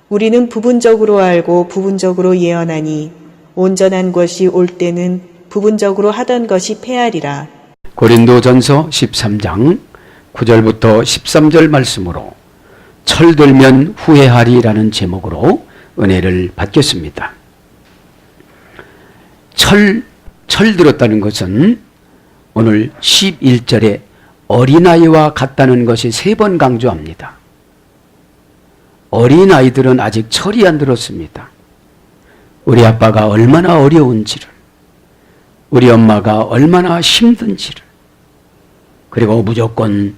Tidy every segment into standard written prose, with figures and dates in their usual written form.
우리는 부분적으로 알고 부분적으로 예언하니 온전한 것이 올 때는 부분적으로 하던 것이 패하리라. 고린도전서 13장 9절부터 13절 말씀으로 철들면 후회하리라는 제목으로 은혜를 받겠습니다. 철들었다는 것은 오늘 11절에 어린아이와 같다는 것이 3번 강조합니다. 어린아이들은 아직 철이 안 들었습니다. 우리 아빠가 얼마나 어려운지를, 우리 엄마가 얼마나 힘든지를, 그리고 무조건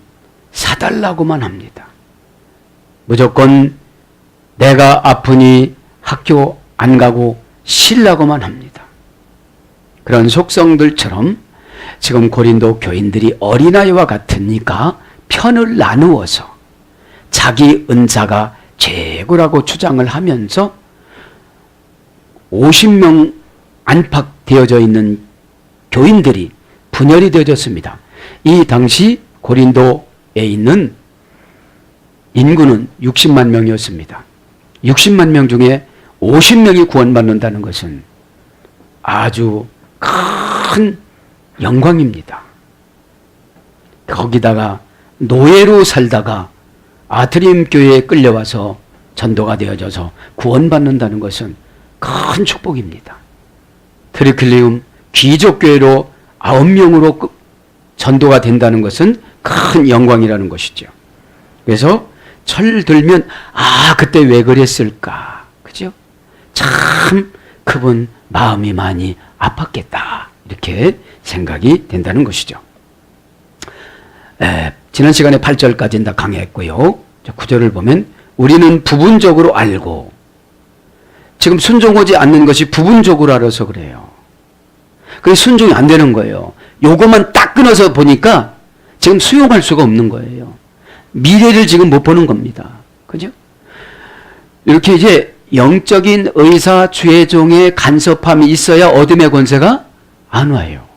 사달라고만 합니다. 무조건 내가 아프니 학교 안 가고 쉬려고만 합니다. 그런 속성들처럼 지금 고린도 교인들이 어린아이와 같으니까 편을 나누어서 자기 은사가 최고라고 주장을 하면서 50명 안팎되어져 있는 교인들이 분열이 되어졌습니다. 이 당시 고린도에 있는 인구는 60만 명이었습니다. 60만 명 중에 50명이 구원받는다는 것은 아주 큰 영광입니다. 거기다가 노예로 살다가 아트림 교회에 끌려와서 전도가 되어져서 구원받는다는 것은 큰 축복입니다. 트리클리움 귀족교회로 9명으로 전도가 된다는 것은 큰 영광이라는 것이죠. 그래서 철들면 그때 왜 그랬을까, 그죠? 참 그분 마음이 많이 아팠겠다, 이렇게 생각이 된다는 것이죠. 지난 시간에 8절까지는 다 강의했고요. 9절을 보면 우리는 부분적으로 알고, 지금 순종하지 않는 것이 부분적으로 알아서 그래요. 그래서 순종이 안 되는 거예요. 요것만 딱 끊어서 보니까 지금 수용할 수가 없는 거예요. 미래를 지금 못 보는 겁니다. 그죠? 이렇게 이제 영적인 의사 최종의 간섭함이 있어야 어둠의 권세가 안 와요.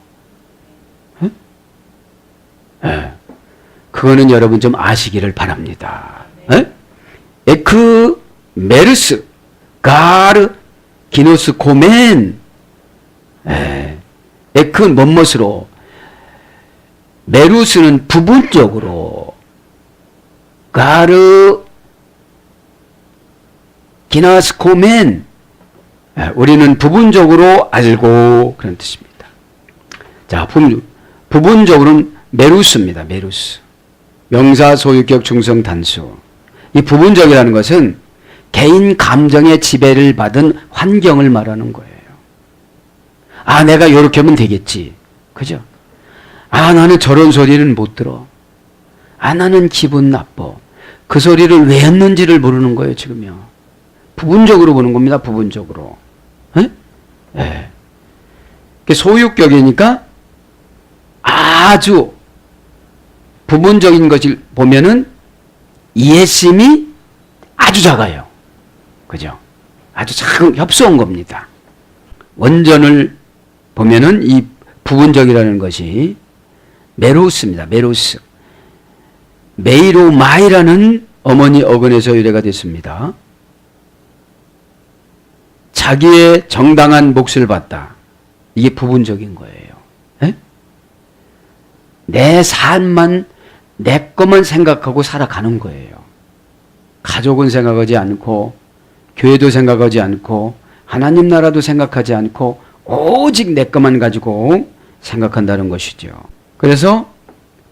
그거는 여러분 좀 아시기를 바랍니다. 에크 메르스 가르 기노스 코멘, 에크 뭐뭇으로, 메루스는 부분적으로, 가르 기나스 코멘, 우리는 부분적으로 알고, 그런 뜻입니다. 자, 부분적으로는 메루스입니다. 메루스. 명사 소유격 중성 단수. 이 부분적이라는 것은 개인 감정의 지배를 받은 환경을 말하는 거예요. 내가 이렇게 하면 되겠지. 그죠? 나는 저런 소리는 못 들어. 나는 기분 나빠. 그 소리를 왜 했는지를 모르는 거예요, 지금요. 부분적으로 보는 겁니다, 부분적으로. 소유격이니까 아주 부분적인 것을 보면은 이해심이 아주 작아요. 그죠? 아주 작은, 협소한 겁니다. 원전을 보면은 이 부분적이라는 것이 메로스입니다. 메로스. 메이로마이라는 어머니 어근에서 유래가 됐습니다. 자기의 정당한 몫을 받다. 이게 부분적인 거예요. 내 삶만, 내 것만 생각하고 살아가는 거예요. 가족은 생각하지 않고, 교회도 생각하지 않고, 하나님 나라도 생각하지 않고, 오직 내 것만 가지고 생각한다는 것이죠. 그래서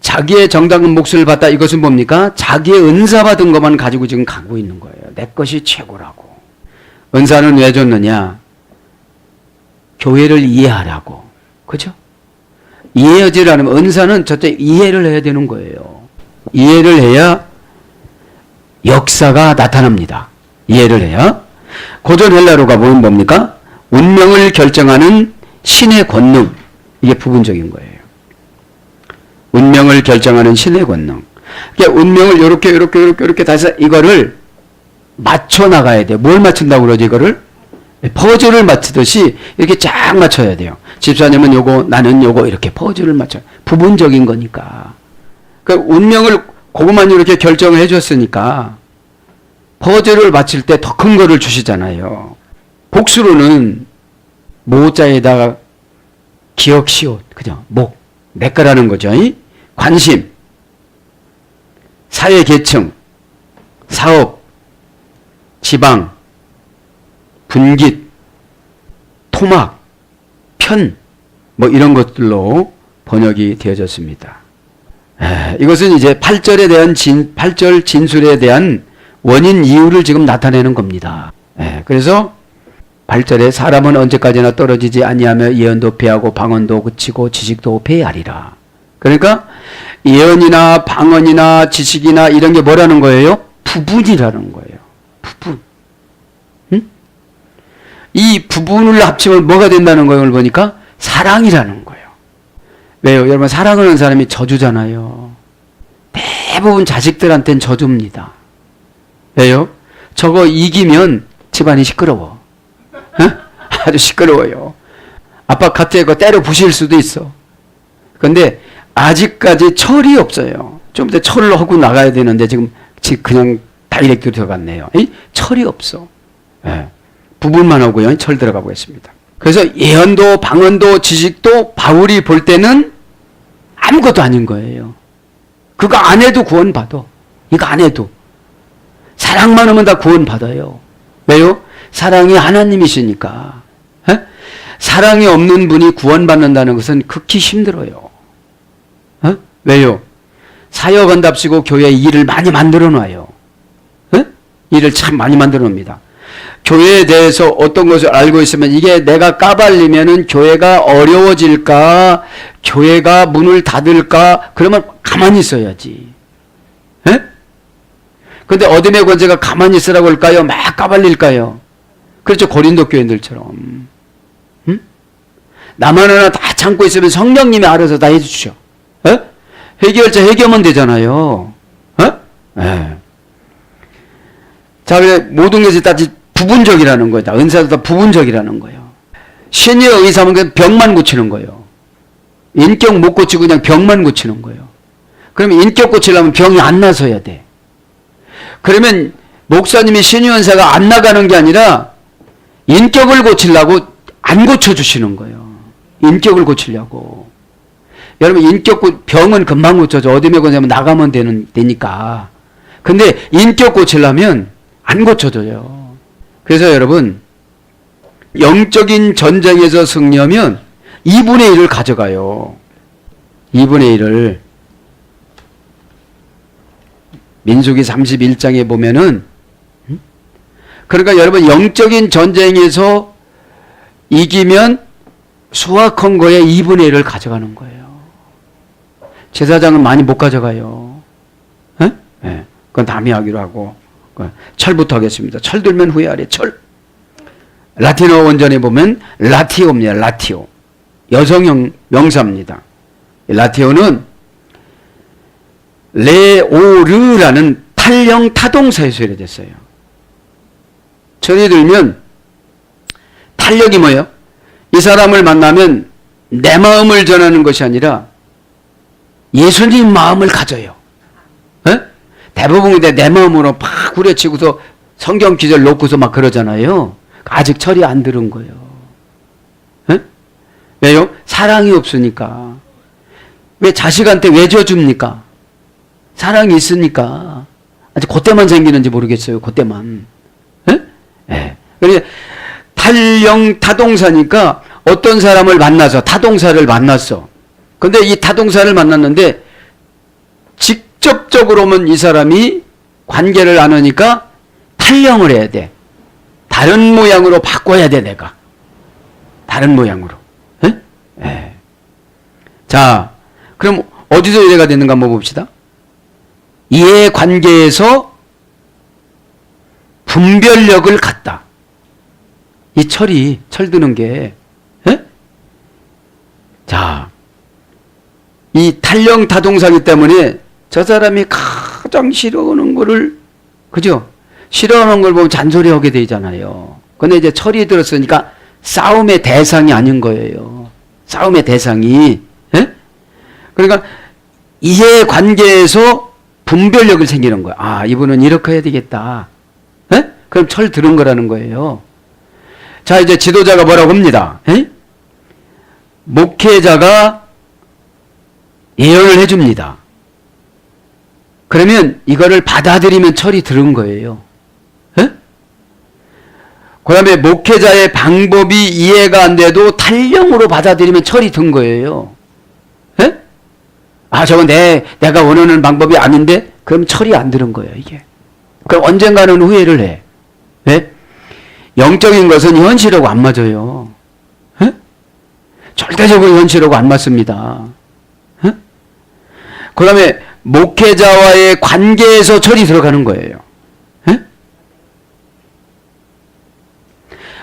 자기의 정당한 몫을 받다, 이것은 뭡니까? 자기의 은사 받은 것만 가지고 지금 가고 있는 거예요. 내 것이 최고라고. 은사는 왜 줬느냐? 교회를 이해하라고. 그죠? 이해하지 않으면, 은사는 저때 이해를 해야 되는 거예요. 이해를 해야 역사가 나타납니다. 이해를 해야. 고전 헬라로가 보면 뭡니까? 운명을 결정하는 신의 권능. 이게 부분적인 거예요. 운명을 결정하는 신의 권능. 그러니까 운명을 이렇게 다시 이거를 맞춰 나가야 돼요. 뭘 맞춘다고 그러지, 이거를? 퍼즐을 맞추듯이 이렇게 쫙 맞춰야 돼요. 집사님은 요거, 나는 요거, 이렇게 퍼즐을 맞춰요. 부분적인 거니까. 그러니까 운명을 그것만 이렇게 결정을 해줬으니까 버제를 바칠 때 더 큰 거를 주시잖아요. 복수로는 모자에다가 기억시옷, 그죠? 목, 내 거라는 거죠. 관심, 사회계층, 사업, 지방, 분깃, 토막, 편, 뭐 이런 것들로 번역이 되어졌습니다. 이것은 이제 8절에 대한 8절 진술에 대한 원인 이유를 지금 나타내는 겁니다. 그래서 8절에 사람은 언제까지나 떨어지지 아니하며 예언도 패하고 방언도 그치고 지식도 패하리라. 그러니까 예언이나 방언이나 지식이나 이런 게 뭐라는 거예요? 부분이라는 거예요. 부분. 이 부분을 합치면 뭐가 된다는 걸 보니까 사랑이라는 거예요. 왜요? 여러분, 사랑하는 사람이 저주잖아요. 대부분 자식들한테는 저주입니다. 왜요? 저거 이기면 집안이 시끄러워. 아주 시끄러워요. 아빠 갑자기 그거 때려 부실 수도 있어. 근데 아직까지 철이 없어요. 좀 더 철을 하고 나가야 되는데 지금 그냥 다이렉트로 들어갔네요. 철이 없어. 부분만 하고요. 철 들어가고 있습니다. 그래서 예언도 방언도 지식도 바울이 볼 때는 아무것도 아닌 거예요. 그거 안 해도 구원받아. 이거 안 해도. 사랑만 하면 다 구원받아요. 왜요? 사랑이 하나님이시니까. 사랑이 없는 분이 구원받는다는 것은 극히 힘들어요. 왜요? 사역한답시고 교회에 일을 많이 만들어 놔요. 일을 참 많이 만들어 놉니다. 교회에 대해서 어떤 것을 알고 있으면 이게 내가 까발리면은 교회가 어려워질까, 교회가 문을 닫을까, 그러면 가만히 있어야지. 근데 어둠의 권세가 가만히 있으라고 할까요? 막 까발릴까요? 그렇죠. 고린도 교인들처럼. 나만 하나 다 참고 있으면 성령님이 알아서 다 해주시오. 해결자 해결하면 되잖아요. 자, 그래 모든 것이 다 부분적이라는 거다. 은사도 다 부분적이라는 거예요. 신의 의사면 그냥 병만 고치는 거예요. 인격 못 고치고 그냥 병만 고치는 거예요. 그러면 인격 고치려면 병이 안 나서야 돼. 그러면 목사님이 신의 은사가 안 나가는 게 아니라 인격을 고치려고 안 고쳐주시는 거예요. 인격을 고치려고. 여러분, 병은 금방 고쳐져. 어디에 고냐면 나가면 되니까. 근데 인격 고치려면 안 고쳐져요. 그래서 여러분, 영적인 전쟁에서 승리하면 2분의 1을 가져가요. 2분의 1을. 민수기 31장에 보면은, 그러니까 여러분, 영적인 전쟁에서 이기면 수확한 거에 2분의 1을 가져가는 거예요. 제사장은 많이 못 가져가요. 그건 다음에 하기로 하고. 철부터 하겠습니다. 철 들면 후회하래. 철. 라틴어 원전에 보면 라티오입니다. 라티오. 여성형 명사입니다. 라티오는 레오르라는 탈령 타동사에서 유래됐어요. 철이 들면 탄력이 뭐예요? 이 사람을 만나면 내 마음을 전하는 것이 아니라 예수님 마음을 가져요. 대부분 근데 내 마음으로 막 후려치고서 성경 기절 놓고서 막 그러잖아요. 아직 철이 안 들은 거예요. 왜요? 사랑이 없으니까. 왜 자식한테 왜 져줍니까? 사랑이 있으니까. 아직 그때만 생기는지 모르겠어요. 그때만. 그래서 탈령 타동사니까 어떤 사람을 만나서 타동사를 만났어. 근데 이 타동사를 만났는데 직접적으로는 이 사람이 관계를 안 하니까 탈령을 해야 돼. 다른 모양으로 바꿔야 돼, 내가. 다른 모양으로. 자, 그럼 어디서 이해가 되는가 한번 봅시다. 이해관계에서 분별력을 갖다. 이 철드는 게, 자, 이 탈령 타동사기 때문에 저 사람이 가장 싫어하는 거를, 그죠? 싫어하는 걸 보면 잔소리하게 되잖아요. 근데 이제 철이 들었으니까 싸움의 대상이 아닌 거예요. 싸움의 대상이. 그러니까 이해관계에서 분별력을 생기는 거야. 아, 이분은 이렇게 해야 되겠다. 그럼 철 들은 거라는 거예요. 자, 이제 지도자가 뭐라고 합니다. 에? 목회자가 예언을 해줍니다. 그러면 이거를 받아들이면 철이 들은 거예요. 에? 그 다음에 목회자의 방법이 이해가 안 돼도 탄령으로 받아들이면 철이 든 거예요. 에? 아, 저건 내가 원하는 방법이 아닌데? 그럼 철이 안 들은 거예요, 이게. 그럼 언젠가는 후회를 해. 왜? 영적인 것은 현실하고 안 맞아요. 에? 절대적으로 현실하고 안 맞습니다. 에? 그 다음에 목회자와의 관계에서 철이 들어가는 거예요. 에?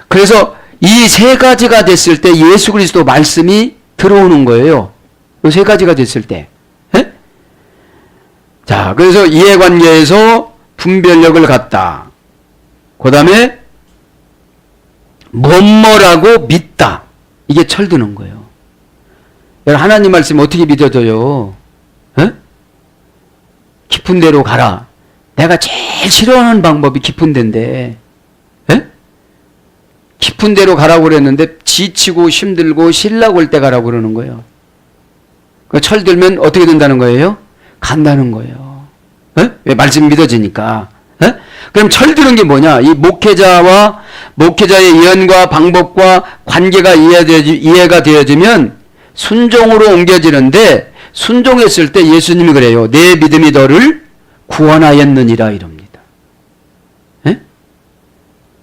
그래서 이 세 가지가 됐을 때 예수 그리스도 말씀이 들어오는 거예요. 이 세 가지가 됐을 때. 에? 자, 그래서 이해관계에서 분별력을 갖다. 그 다음에 뭐뭐라고 믿다. 이게 철드는 거예요. 여러분, 하나님 말씀 어떻게 믿어져요? 에? 깊은 데로 가라. 내가 제일 싫어하는 방법이 깊은 데인데, 에? 깊은 데로 가라고 그랬는데 지치고 힘들고 신라고 올 때 가라고 그러는 거예요. 그 철들면 어떻게 된다는 거예요? 간다는 거예요. 에? 왜? 말씀 믿어지니까. 에? 그럼 철드는 게 뭐냐? 이 목회자와 목회자의 예언과 방법과 관계가 이해가 되어지면 순종으로 옮겨지는데, 순종했을 때 예수님이 그래요. 내 믿음이 너를 구원하였느니라 이럽니다. 에?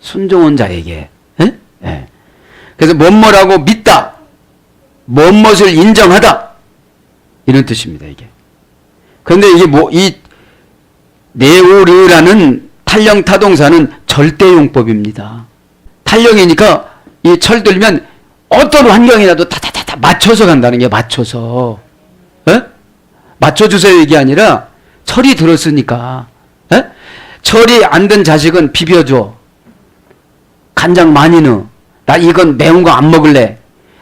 순종한 자에게. 에? 에. 그래서 뭐뭐라고 믿다. 뭐뭇을 인정하다. 이런 뜻입니다, 이게. 그런데 이게 이 네오르라는 탄령 타동사는 절대용법입니다. 탄령이니까 이 철들면 어떤 환경이라도 타타타타 맞춰서 간다는 게, 맞춰서. 에? 맞춰주세요 이게 아니라 철이 들었으니까. 에? 철이 안 든 자식은 비벼줘. 간장 많이 넣어. 나 이건 매운 거 안 먹을래.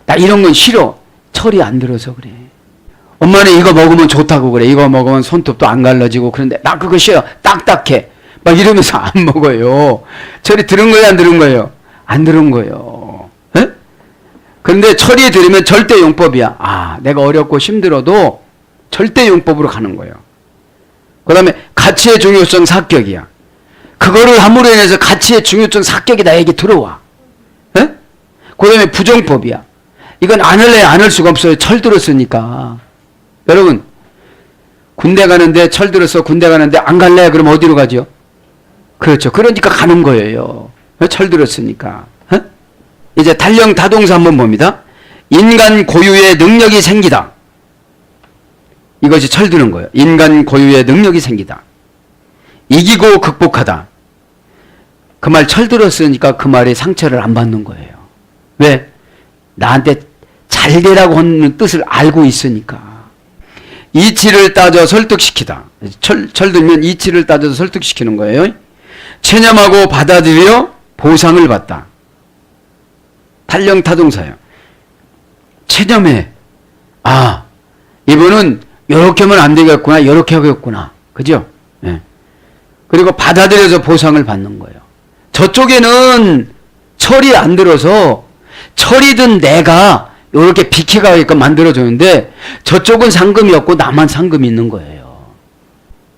나 이런 건 싫어. 철이 안 들어서 그래. 엄마는 이거 먹으면 좋다고 그래. 이거 먹으면 손톱도 안 갈라지고. 그런데 나 그거 싫어. 딱딱해. 막 이러면서 안 먹어요. 철이 들은 거예요, 안 들은 거예요? 안 들은 거예요. 에? 그런데 철이 들으면 절대 용법이야. 아, 내가 어렵고 힘들어도 절대 용법으로 가는 거예요. 그 다음에 가치의 중요성 사격이야. 그거를 함으로 인해서 가치의 중요성 사격이 나에게 들어와. 에? 그 다음에 부정법이야. 이건 안 할래, 안 할 수가 없어요. 철 들었으니까. 여러분, 군대 가는데, 철 들어서 군대 가는데 안 갈래? 그럼 어디로 가죠? 그렇죠. 그러니까 가는 거예요. 철 들었으니까. 어? 이제 탄령 타동사 한번 봅니다. 인간 고유의 능력이 생기다. 이것이 철드는 거예요. 인간 고유의 능력이 생기다. 이기고 극복하다. 그 말 철들었으니까 그 말에 상처를 안 받는 거예요. 왜? 나한테 잘 되라고 하는 뜻을 알고 있으니까. 이치를 따져 설득시키다. 철들면 이치를 따져서 설득시키는 거예요. 체념하고 받아들여 보상을 받다. 탄령 타동사예요. 체념해. 아, 이분은 이렇게 하면 안 되겠구나, 이렇게 하겠구나. 그죠? 예. 그리고 받아들여서 보상을 받는 거예요. 저쪽에는 철이 안 들어서 철이 든 내가 이렇게 비켜가게끔 만들어주는데, 저쪽은 상금이 없고 나만 상금이 있는 거예요.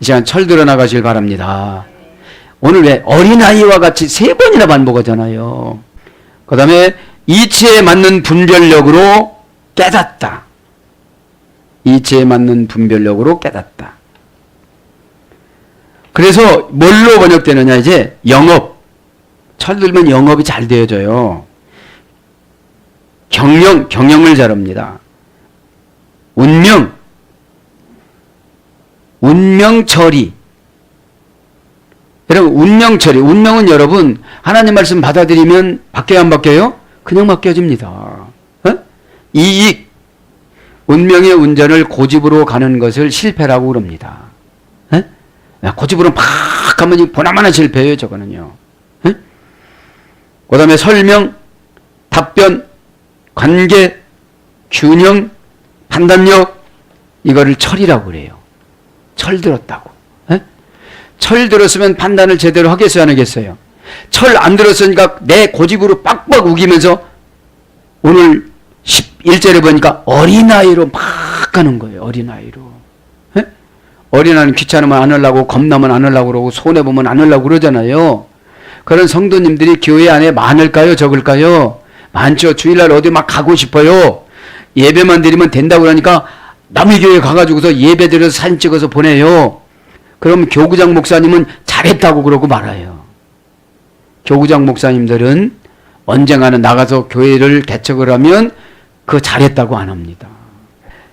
이 시간 철 들어 나가실 바랍니다. 오늘 왜 어린아이와 같이 3번이나 반복하잖아요. 그 다음에 이치에 맞는 분별력으로 깨닫다. 이치에 맞는 분별력으로 깨닫다. 그래서 뭘로 번역되느냐, 이제 영업. 철 들면 영업이 잘 되어져요. 경영을 잘합니다. 운명처리. 여러분, 운명처리. 운명은 여러분, 하나님 말씀 받아들이면 바뀌어요, 안 바뀌어요? 그냥 바뀌어집니다. 어? 이익. 운명의 운전을 고집으로 가는 것을 실패라고 그럽니다. 어? 고집으로 막 가면 보나마나 실패예요, 저거는요. 어? 그 다음에 설명, 답변, 관계, 균형, 판단력, 이거를 철이라고 그래요. 철 들었다고. 에? 철 들었으면 판단을 제대로 하겠어요, 안 하겠어요? 철 안 들었으니까 내 고집으로 빡빡 우기면서 오늘 11절에 보니까 어린아이로 막 가는 거예요. 어린아이로. 예? 어린아이는 귀찮으면 안 하려고, 겁나면 안 하려고 그러고, 손해보면 안 하려고 그러잖아요. 그런 성도님들이 교회 안에 많을까요? 적을까요? 많죠. 주일날 어디 막 가고 싶어요. 예배만 드리면 된다고 그러니까 남의 교회 가가지고서 예배 드려서 사진 찍어서 보내요. 그럼 교구장 목사님은 잘했다고 그러고 말아요. 교구장 목사님들은 언젠가는 나가서 교회를 개척을 하면 그거 잘했다고 안 합니다.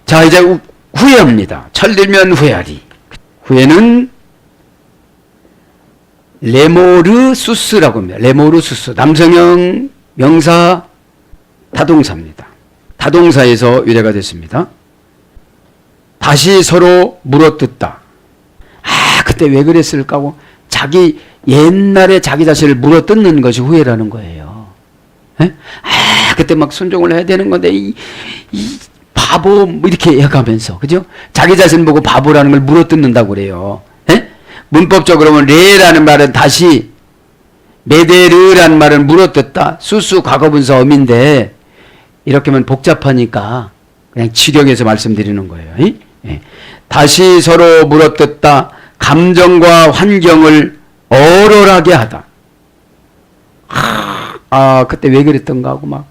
자, 이제 후회합니다. 철들면 후회하리. 후회는 레모르수스라고 합니다. 레모르수스. 남성형 명사 타동사입니다. 타동사에서 유래가 됐습니다. 다시 서로 물어뜯다. 아, 그때 왜 그랬을까 하고 자기 옛날에 자기 자신을 물어뜯는 것이 후회라는 거예요. 에? 아, 그때 막 순종을 해야 되는 건데 이 바보 뭐 이렇게 해가면서, 그죠? 자기 자신 보고 바보라는 걸 물어뜯는다고 그래요. 에? 문법적으로 보면 레라는 말은 다시, 메데르라는 말은 물어뜯다. 수수 과거분사 어민데 이렇게 하면 복잡하니까 그냥 지령해서 말씀드리는 거예요. 예. 다시 서로 물어뜯다. 감정과 환경을 얼얼하게 하다. 그때 왜 그랬던가 하고 막.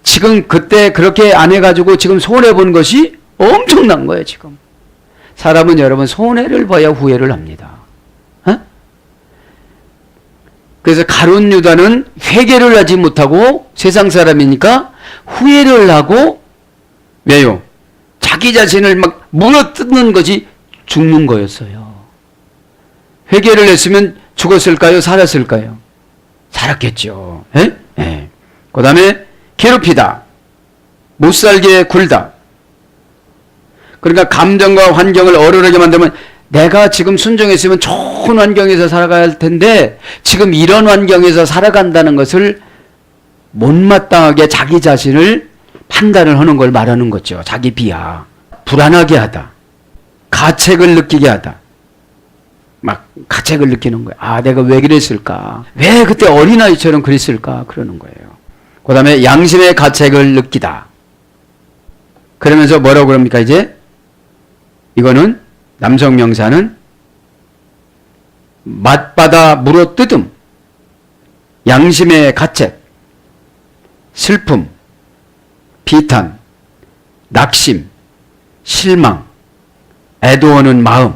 지금 그때 그렇게 안 해가지고 지금 손해본 것이 엄청난 거예요, 지금. 사람은 여러분 손해를 봐야 후회를 합니다. 어? 그래서 가룟 유다는 회개를 하지 못하고 세상 사람이니까 후회를 하고, 왜요? 자기 자신을 막 물어뜯는 것이 죽는 거였어요. 회개를 했으면 죽었을까요? 살았을까요? 살았겠죠. 예? 예. 그 다음에 괴롭히다. 못살게 굴다. 그러니까 감정과 환경을 얼얼하게 만들면 내가 지금 순종했으면 좋은 환경에서 살아가야 할 텐데 지금 이런 환경에서 살아간다는 것을 못마땅하게 자기 자신을 판단을 하는 걸 말하는 거죠. 자기 비하. 불안하게 하다. 가책을 느끼게 하다. 막 가책을 느끼는 거예요. 아, 내가 왜 그랬을까? 왜 그때 어린아이처럼 그랬을까? 그러는 거예요. 그 다음에 양심의 가책을 느끼다. 그러면서 뭐라고 그럽니까, 이제? 이거는 남성 명사는 맛받아 물어뜯음, 양심의 가책, 슬픔, 비탄, 낙심, 실망, 애도하는 마음.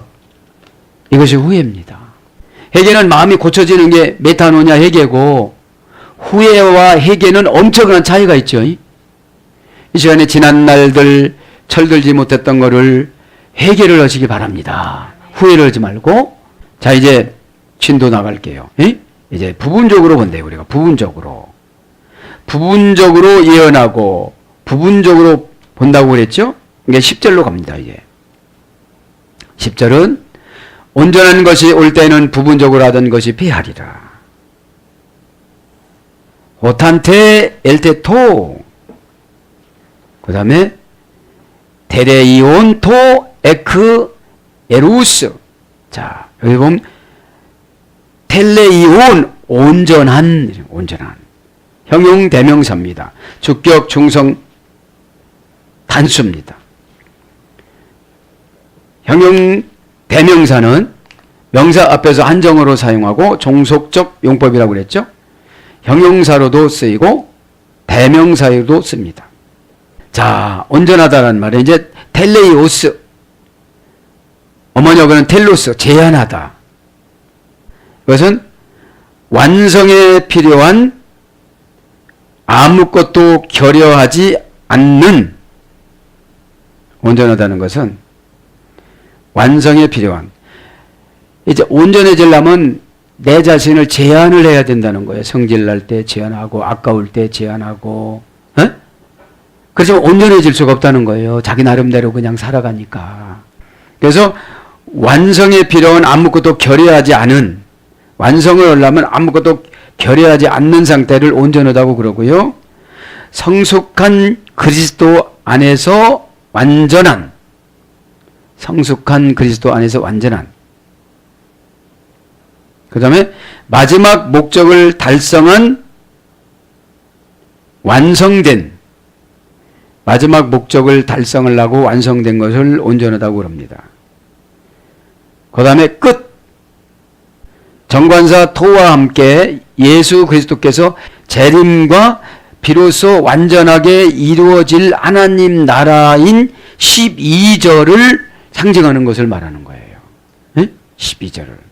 이것이 후회입니다. 회개는 마음이 고쳐지는 게 메타노냐 회개고, 후회와 회개는 엄청난 차이가 있죠. 이 시간에 지난 날들 철들지 못했던 거를 회개를 하시기 바랍니다. 후회를 하지 말고. 자, 이제 진도 나갈게요. 이제 부분적으로 본대요. 우리가 부분적으로 예언하고 부분적으로 본다고 그랬죠. 이게 10절로 갑니다. 이제 10절은 온전한 것이 올 때는 부분적으로 하던 것이 피하리라. 호탄테 엘테토. 그 다음에 테레이온토 에크 에루스. 자, 여기 보면 텔레이온, 온전한 형용 대명사입니다. 주격 중성 단수입니다. 형용 대명사는 명사 앞에서 한정어로 사용하고 종속적 용법이라고 그랬죠. 형용사로도 쓰이고 대명사로도 씁니다. 자, 온전하다는 말은 이제 텔레이오스, 어머니어는 텔로스, 제한하다. 이것은 완성에 필요한 아무것도 결여하지 않는, 온전하다는 것은 완성에 필요한, 이제 온전해지려면 내 자신을 제한을 해야 된다는 거예요. 성질날 때 제한하고, 아까울 때 제한하고, 그래서 온전해질 수가 없다는 거예요. 자기 나름대로 그냥 살아가니까. 그래서 완성에 필요한 아무것도 결여하지 않은, 완성을 하려면 아무것도 결여하지 않는 상태를 온전하다고 그러고요. 성숙한 그리스도 안에서 완전한, 성숙한 그리스도 안에서 완전한. 그 다음에 마지막 목적을 달성한 완성된, 마지막 목적을 달성을 하고 완성된 것을 온전하다고 그럽니다. 그 다음에 끝. 정관사 토와 함께 예수 그리스도께서 재림과 비로소 완전하게 이루어질 하나님 나라인 12절을 상징하는 것을 말하는 거예요. 12절을.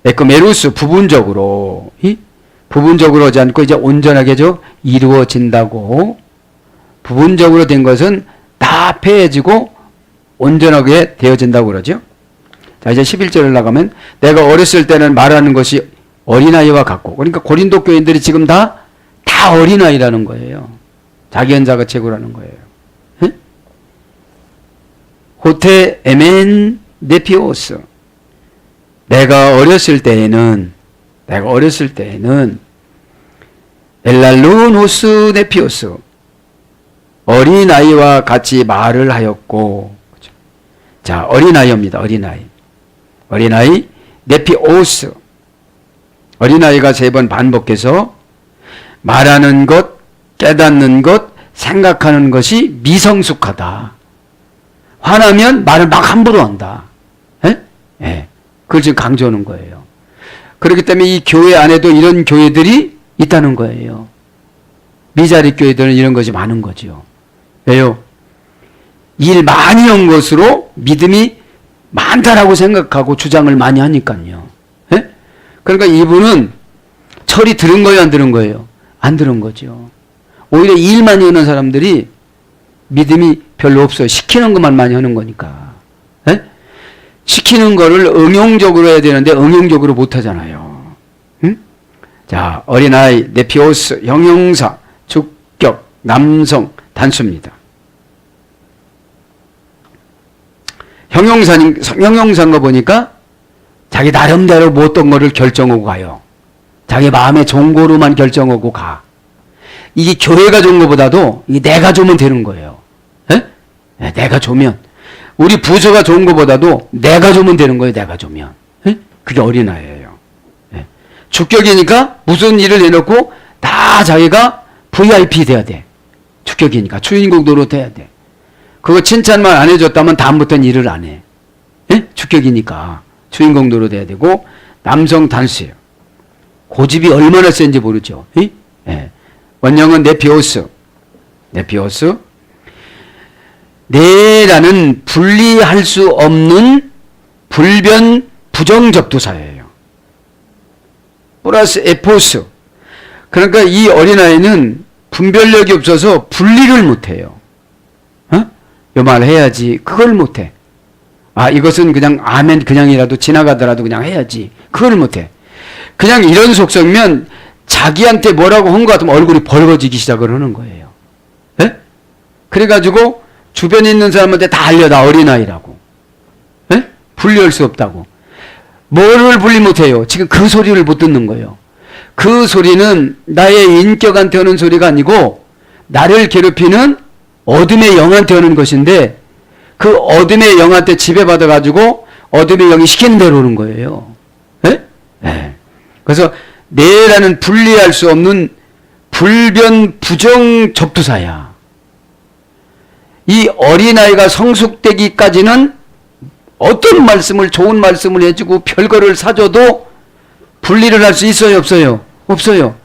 에크메루스 부분적으로 하지 않고 이제 온전하게 이루어진다고. 부분적으로 된 것은 다 폐해지고 온전하게 되어진다고 그러죠. 자, 이제 11절을 나가면 내가 어렸을 때는 말하는 것이 어린아이와 같고, 그러니까 고린도 교인들이 지금 다 어린아이라는 거예요. 자기 연자가 최고라는 거예요. 호테 에멘 네피오스. 내가 어렸을 때에는 엘랄루노스 네피오스. 어린아이와 같이 말을 하였고. 자, 어린아이입니다. 어린아이 네피오스. 어린아이가 3번 반복해서 말하는 것, 깨닫는 것, 생각하는 것이 미성숙하다. 화나면 말을 막 함부로 한다. 그걸 지금 강조하는 거예요. 그렇기 때문에 이 교회 안에도 이런 교회들이 있다는 거예요. 미자립 교회들은 이런 것이 많은 거죠. 왜요? 일 많이 한 것으로 믿음이 많다라고 생각하고 주장을 많이 하니까요. 그러니까 이분은 철이 들은 거예요, 안 들은 거예요? 안 들은 거죠. 오히려 일 많이 하는 사람들이 믿음이 별로 없어요. 시키는 것만 많이 하는 거니까. 시키는 거를 응용적으로 해야 되는데 응용적으로 못 하잖아요. 자, 어린아이, 네피오스, 형용사, 주격, 남성, 단수입니다. 형용사인 거 보니까 자기 나름대로 뭐 어떤 거를 결정하고 가요. 자기 마음의 종고로만 결정하고 가. 이게 교회가 좋은 것보다도 이게 내가 좋으면 되는 거예요. 내가 좋으면. 우리 부서가 좋은 것보다도 내가 좋으면 되는 거예요. 내가 좋으면. 그게 어린아이예요. 주격이니까 무슨 일을 해놓고 다 자기가 VIP 돼야 돼. 주격이니까 주인공 노릇해야 돼. 그거 칭찬만 안 해줬다면 다음부터는 일을 안 해. 주격이니까 주인공 노릇해야 되고. 남성 단수예요. 고집이 얼마나 센지 모르죠. 원형은 네피오스. 네라는 분리할 수 없는 불변 부정접두사예요. 플러스 에포스. 그러니까 이 어린아이는 분별력이 없어서 분리를 못해요. 요 말 해야지. 그걸 못해. 이것은 그냥 아멘 그냥이라도 지나가더라도 그냥 해야지. 그걸 못해. 그냥 이런 속성이면 자기한테 뭐라고 한 것 같으면 얼굴이 벌거지기 시작을 하는 거예요. 그래가지고 주변에 있는 사람한테 다 알려. 나 어린아이라고. 분리할 수 없다고. 뭐를 분리 못해요? 지금 그 소리를 못 듣는 거예요. 그 소리는 나의 인격한테 하는 소리가 아니고 나를 괴롭히는 어둠의 영한테 하는 것인데, 그 어둠의 영한테 지배받아가지고 어둠의 영이 시키는 대로 오는 거예요. 그래서 내라는 분리할 수 없는 불변 부정 접두사야. 이 어린아이가 성숙되기까지는 어떤 말씀을, 좋은 말씀을 해주고 별거를 사줘도 분리를 할 수 있어요, 없어요? 없어요.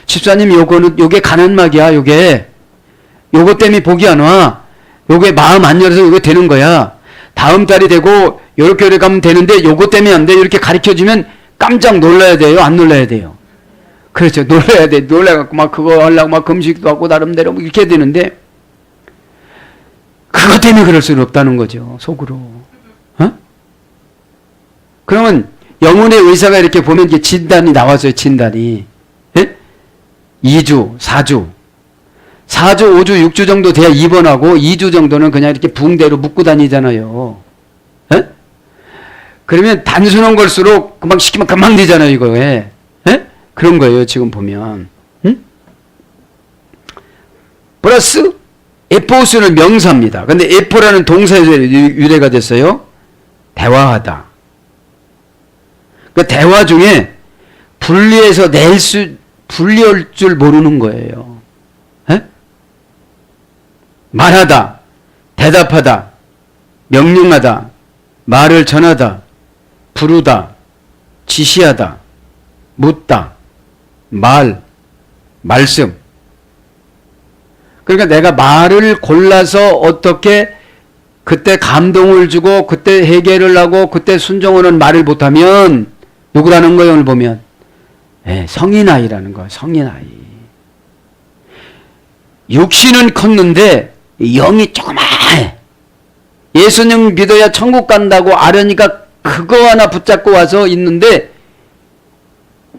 집사님, 요게 가난막이야, 요거 때문에 복이 안 와. 요게 마음 안 열어서 요게 되는 거야. 다음 달이 되고 요렇게 가면 되는데 요거 때문에 안 돼. 이렇게 가르쳐주면 깜짝 놀라야 돼요, 안 놀라야 돼요? 그렇죠. 놀라야 돼. 놀라갖고 막 그거 하려고 막 금식도 하고 나름대로 이렇게 해야 되는데, 그것 때문에 그럴 수는 없다는 거죠, 속으로. 그러면 영혼의 의사가 이렇게 보면 이게 진단이 나왔어요, 진단이. 2주, 4주, 5주, 6주 정도 돼야 입원하고 2주 정도는 그냥 이렇게 붕대로 묶고 다니잖아요. 그러면 단순한 걸수록 금방 시키면 금방 되잖아요, 이거에. 그런 거예요, 지금 보면. 플러스 에포스는 명사입니다. 근데 에포라는 동사에서 유래가 됐어요. 대화하다. 그 대화 중에 분리할 줄 모르는 거예요. 에? 말하다, 대답하다, 명령하다, 말을 전하다, 부르다, 지시하다, 묻다, 말씀. 그러니까 내가 말을 골라서 어떻게 그때 감동을 주고 그때 해결을 하고 그때 순종하는 말을 못하면 누구라는 거예요? 오늘 보면 성인아이라는 거예요. 성인아이. 육신은 컸는데 영이 조그마해. 예수님 믿어야 천국 간다고 아려니까 그거 하나 붙잡고 와서 있는데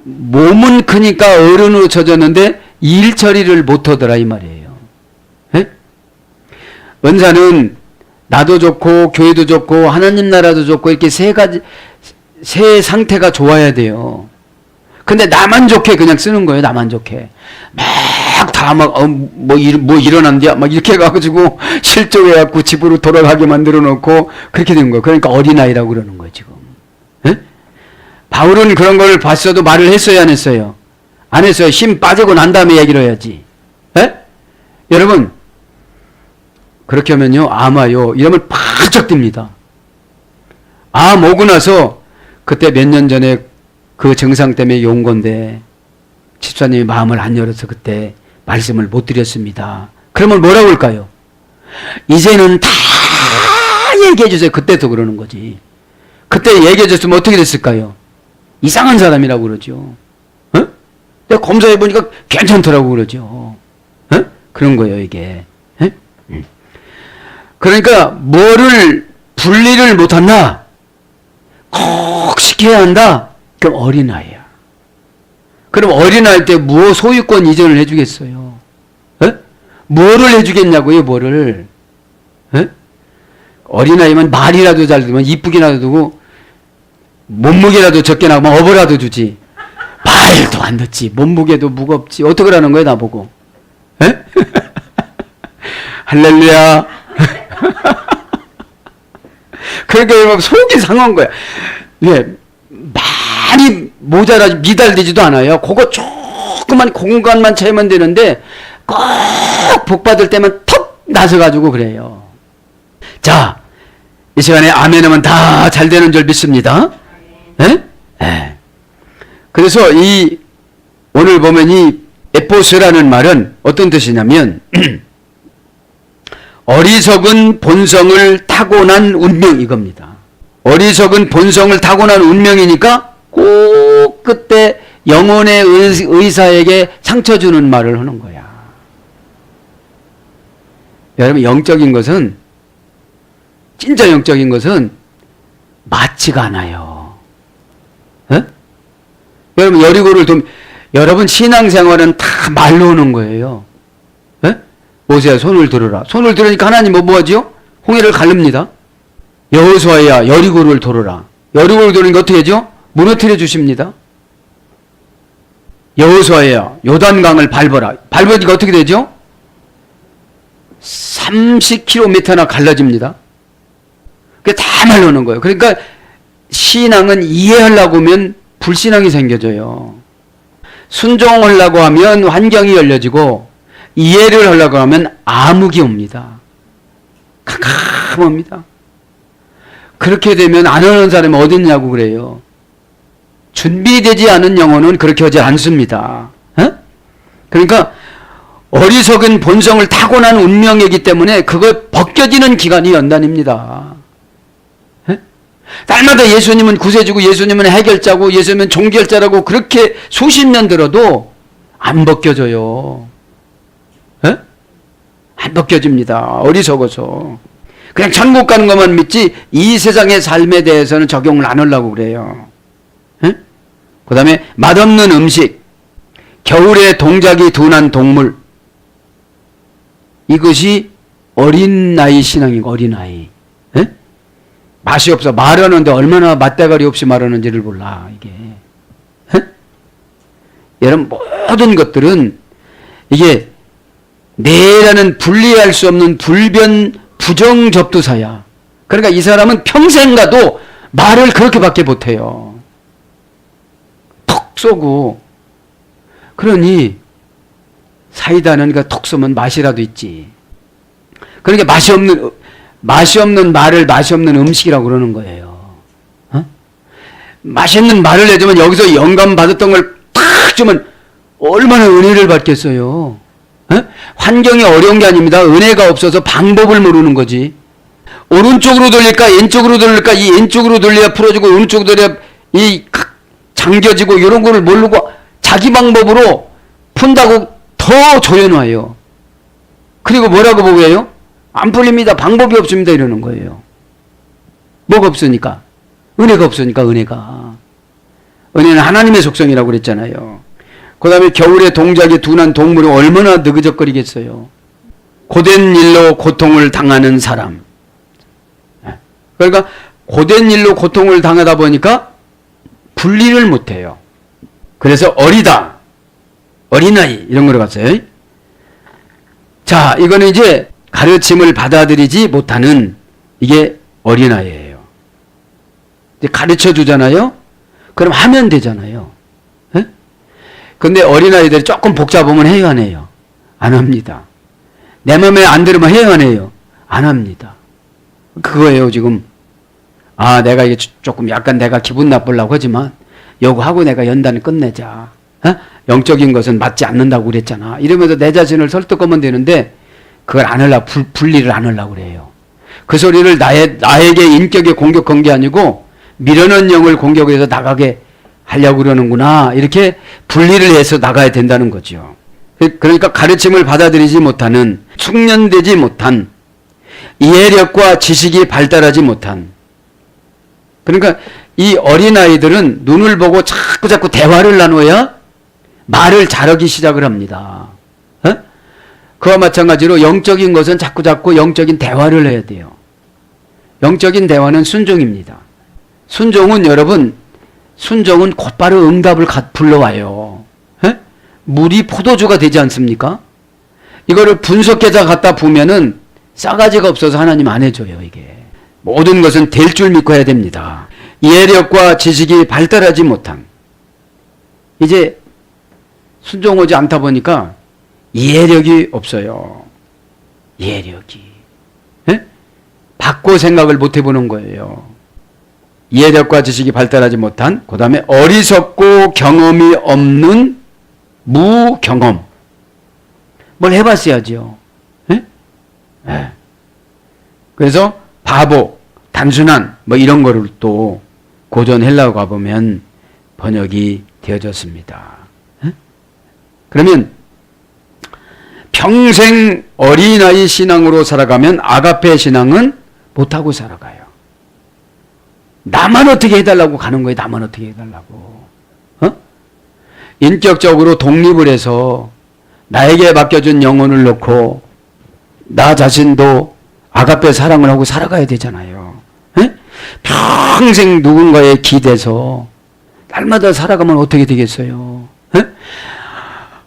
몸은 크니까 어른으로 쳐졌는데 일 처리를 못하더라 이 말이에요. 에? 은사는 나도 좋고 교회도 좋고 하나님 나라도 좋고 이렇게 세 상태가 좋아야 돼요. 근데 나만 좋게 그냥 쓰는 거예요. 나만 좋게. 뭐 일어난대야 막 이렇게 해가지고 실족해갖고 집으로 돌아가게 만들어 놓고 그렇게 된 거예요. 그러니까 어린아이라고 그러는 거예요 지금. 에? 바울은 그런 걸 봤어도 말을 했어요 안 했어요? 안 했어요. 힘 빠지고 난 다음에 얘기를 해야지. 에? 여러분 그렇게 하면요 아마요 이러면 바짝 뜹니다. 오고 나서 그때 몇 년 전에 그 증상 때문에 온 건데 집사님이 마음을 안 열어서 그때 말씀을 못 드렸습니다. 그러면 뭐라고 할까요? 이제는 다 얘기해 주세요. 그때도 그러는 거지. 그때 얘기해 줬으면 어떻게 됐을까요? 이상한 사람이라고 그러죠. 어? 내가 검사해 보니까 괜찮더라고 그러죠. 어? 그런 거예요 이게. 어? 그러니까 뭐를 분리를 못한다. 꼭 시켜야 한다. 그럼 어린아이야. 그럼 어린아이 때 무엇 소유권 이전을 해주겠어요? 에? 뭐를 해주겠냐고요, 뭐를? 에? 어린아이면 말이라도 잘 들으면 이쁘게라도 두고 몸무게라도 적게 나오면 업어라도 주지. 말도 안 듣지. 몸무게도 무겁지. 어떻게 하는 거예요, 나보고? 에? 할렐루야. 그러니까 속이 상한 거야. 왜? 많이 모자라지 미달되지도 않아요. 그거 조그만 공간만 채우면 되는데 꼭 복받을 때만 턱 나서가지고 그래요. 자, 이 시간에 아멘 하면 다 잘 되는 줄 믿습니다. 예? 예. 그래서 오늘 보면 이 에포스라는 말은 어떤 뜻이냐면 어리석은 본성을 타고난 운명 이겁니다. 어리석은 본성을 타고난 운명이니까 꼭 그때 영혼의 의사에게 상처 주는 말을 하는 거야. 여러분 영적인 것은 진짜 영적인 것은 맞지가 않아요. 에? 여러분 여리고를 여러분 신앙생활은 다 말로 하는 거예요. 에? 모세야 손을 들어라. 손을 들으니까 하나님 뭐 하지요? 홍해를 가릅니다. 여호수아야 여리고를 돌아라. 여리고를 도르니까 어떻게 하죠? 무너뜨려 주십니다. 여호수아야 요단강을 밟아라. 밟으니까 어떻게 되죠? 30km나 갈라집니다. 그게 다 말로는 거예요. 그러니까 신앙은 이해하려고 하면 불신앙이 생겨져요. 순종하려고 하면 환경이 열려지고 이해를 하려고 하면 암흑이 옵니다. 캄캄합니다. 그렇게 되면 안 하는 사람이 어디 있냐고 그래요. 준비되지 않은 영혼은 그렇게 하지 않습니다. 에? 그러니까 어리석은 본성을 타고난 운명이기 때문에 그거 벗겨지는 기간이 연단입니다. 에? 날마다 예수님은 구세주고 예수님은 해결자고 예수님은 종결자라고 그렇게 수십 년 들어도 안 벗겨져요. 에? 안 벗겨집니다. 어리석어서. 그냥 천국 가는 것만 믿지 이 세상의 삶에 대해서는 적용을 안 하려고 그래요. 그 다음에 맛없는 음식, 겨울에 동작이 둔한 동물, 이것이 어린아이 신앙이고 어린아이. 에? 맛이 없어. 말하는데 얼마나 맛대가리 없이 말하는지를 몰라 이게. 에? 여러분 모든 것들은 이게 내라는 분리할 수 없는 부정접두사야. 그러니까 이 사람은 평생 가도 말을 그렇게밖에 못해요. 쏘고. 그러니 사이다는 톡 쏘면 맛이라도 있지. 그러니까 맛이 없는 말을 맛이 없는 음식이라고 그러는 거예요. 어? 맛있는 말을 해주면 여기서 영감 받았던 걸 탁 주면 얼마나 은혜를 받겠어요. 어? 환경이 어려운 게 아닙니다. 은혜가 없어서 방법을 모르는 거지. 오른쪽으로 돌릴까 왼쪽으로 돌릴까, 이 왼쪽으로 돌려야 풀어지고 오른쪽으로 돌려야 이 잠겨지고 이런 거를 모르고 자기 방법으로 푼다고 더 조여놔요. 그리고 뭐라고 보고 해요? 안 풀립니다. 방법이 없습니다. 이러는 거예요. 뭐가 없으니까? 은혜가 없으니까. 은혜는 하나님의 속성이라고 그랬잖아요. 그 다음에 겨울에 동작이 둔한 동물이 얼마나 느그적거리겠어요. 고된 일로 고통을 당하는 사람. 그러니까 고된 일로 고통을 당하다 보니까 분리를 못해요. 그래서 어리다, 어린아이 이런 거로 갔어요. 자, 이거는 이제 가르침을 받아들이지 못하는, 이게 어린아이예요. 가르쳐 주잖아요. 그럼 하면 되잖아요. 예? 근데 어린아이들이 조금 복잡하면 해요, 안 해요? 안 합니다. 내 마음에 안 들으면 해요, 안 해요? 안 합니다. 그거예요, 지금. 아, 내가 이게 조금 약간 내가 기분 나쁘려고 하지만 요거 하고 내가 연단을 끝내자. 어? 영적인 것은 맞지 않는다고 그랬잖아. 이러면서 내 자신을 설득하면 되는데 그걸 안 하려고, 분리를 안 하려고 그래요. 그 소리를 나에게 인격에 공격한 게 아니고 미련한 영을 공격해서 나가게 하려고 그러는구나. 이렇게 분리를 해서 나가야 된다는 거죠. 그러니까 가르침을 받아들이지 못하는, 숙련되지 못한, 이해력과 지식이 발달하지 못한. 그러니까 이 어린아이들은 눈을 보고 자꾸 대화를 나눠야 말을 잘하기 시작을 합니다. 어? 그와 마찬가지로 영적인 것은 자꾸 영적인 대화를 해야 돼요. 영적인 대화는 순종입니다. 순종은 여러분, 순종은 곧바로 응답을 불러와요. 에? 물이 포도주가 되지 않습니까? 이거를 분석해서 갖다 보면은 싸가지가 없어서 하나님 안 해줘요, 이게. 모든 것은 될 줄 믿고 해야 됩니다. 이해력과 지식이 발달하지 못한. 이제 순종하지 않다 보니까 이해력이 없어요. 이해력이. 에? 바꿔 생각을 못 해보는 거예요. 이해력과 지식이 발달하지 못한, 그 다음에 어리석고 경험이 없는 무경험. 뭘 해봤어야죠. 에? 에. 그래서 바보, 단순한 뭐 이런 거를 또 고전 헬라어 가보면 번역이 되어졌습니다. 에? 그러면 평생 어린아이 신앙으로 살아가면 아가페 신앙은 못하고 살아가요. 나만 어떻게 해달라고 가는 거예요. 나만 어떻게 해달라고. 어? 인격적으로 독립을 해서 나에게 맡겨준 영혼을 놓고 나 자신도 아가페 사랑을 하고 살아가야 되잖아요. 에? 평생 누군가에 기대서 날마다 살아가면 어떻게 되겠어요? 에?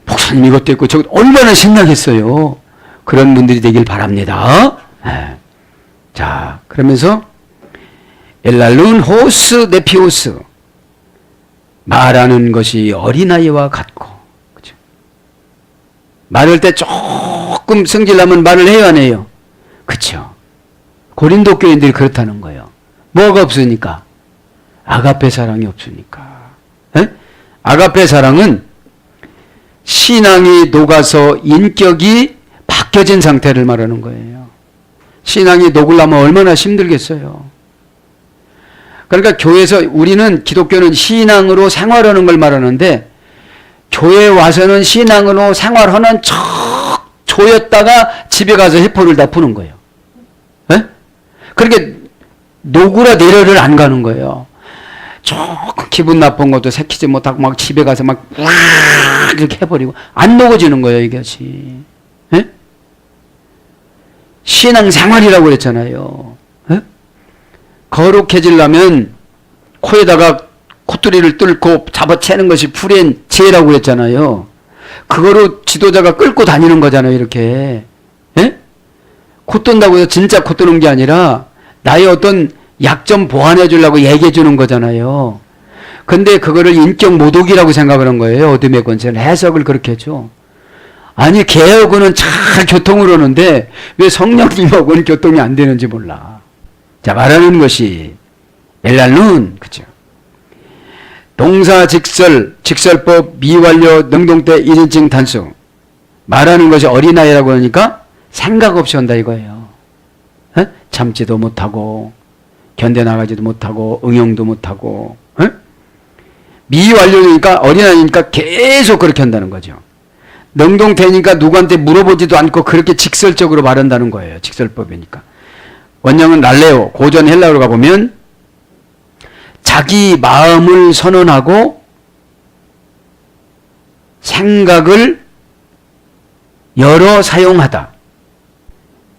목사님 이것도 있고 저것도 얼마나 신나겠어요. 그런 분들이 되길 바랍니다. 에. 자, 그러면서 엘랄룬 호스 네피오스, 말하는 것이 어린아이와 같고, 그죠? 말할 때 조금 성질나면 말을 해요, 안 해요? 그쵸? 고린도 교인들이 그렇다는 거예요. 뭐가 없으니까? 아가페 사랑이 없으니까. 에? 아가페 사랑은 신앙이 녹아서 인격이 바뀌어진 상태를 말하는 거예요. 신앙이 녹으려면 얼마나 힘들겠어요. 그러니까 교회에서 우리는 기독교는 신앙으로 생활하는 걸 말하는데 교회에 와서는 신앙으로 생활하는 척 조였다가 집에 가서 해포를 다 푸는 거예요. 에? 그렇게 노구라 내려를 안 가는 거예요. 조금 기분 나쁜 것도 새키지 못하고 막 집에 가서 막 이렇게 해버리고 안 녹아지는 거예요, 이것이. 에? 신앙생활이라고 그랬잖아요. 에? 거룩해지려면 코에다가 콧뚜리를 뚫고 잡아채는 것이 풀인 지혜라고 그랬잖아요. 그거로 지도자가 끌고 다니는 거잖아요, 이렇게. 에? 코 뜬다고 해서 진짜 코 뜨는 게 아니라 나의 어떤 약점 보완해 주려고 얘기해 주는 거잖아요. 근데 그거를 인격 모독이라고 생각하는 거예요. 어둠의 권세는. 해석을 그렇게 해줘. 아니 개하고는 잘 교통을 하는데 왜 성령님하고는 교통이 안 되는지 몰라. 자, 말하는 것이 엘랄룬, 그죠? 동사 직설, 직설법, 미완료, 능동태, 1인칭 단수. 말하는 것이 어린아이라고 하니까 생각 없이 한다 이거예요. 에? 참지도 못하고 견뎌나가지도 못하고 응용도 못하고, 에? 미완료니까 어린아이니까 계속 그렇게 한다는 거죠. 능동태니까 누구한테 물어보지도 않고 그렇게 직설적으로 말한다는 거예요. 직설법이니까. 원형은 랄레오, 고전 헬라어로 가보면 자기 마음을 선언하고 생각을 열어 사용하다.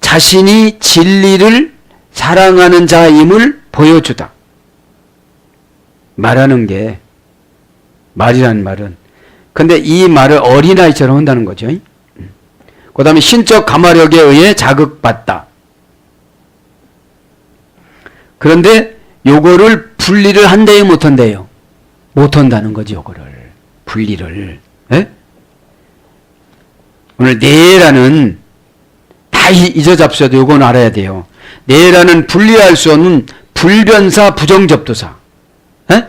자신이 진리를 사랑하는 자임을 보여주다. 말하는 게, 말이라는 말은. 근데 이 말을 어린아이처럼 한다는 거죠. 그 다음에 신적 감화력에 의해 자극받다. 그런데 요거를 분리를 한대요, 못한대요? 못한다는 거지, 요거를. 분리를. 에? 오늘 네라는 다 잊어잡셔도 요건 알아야 돼요. 네라는 분리할 수 없는 불변사 부정접두사. 에?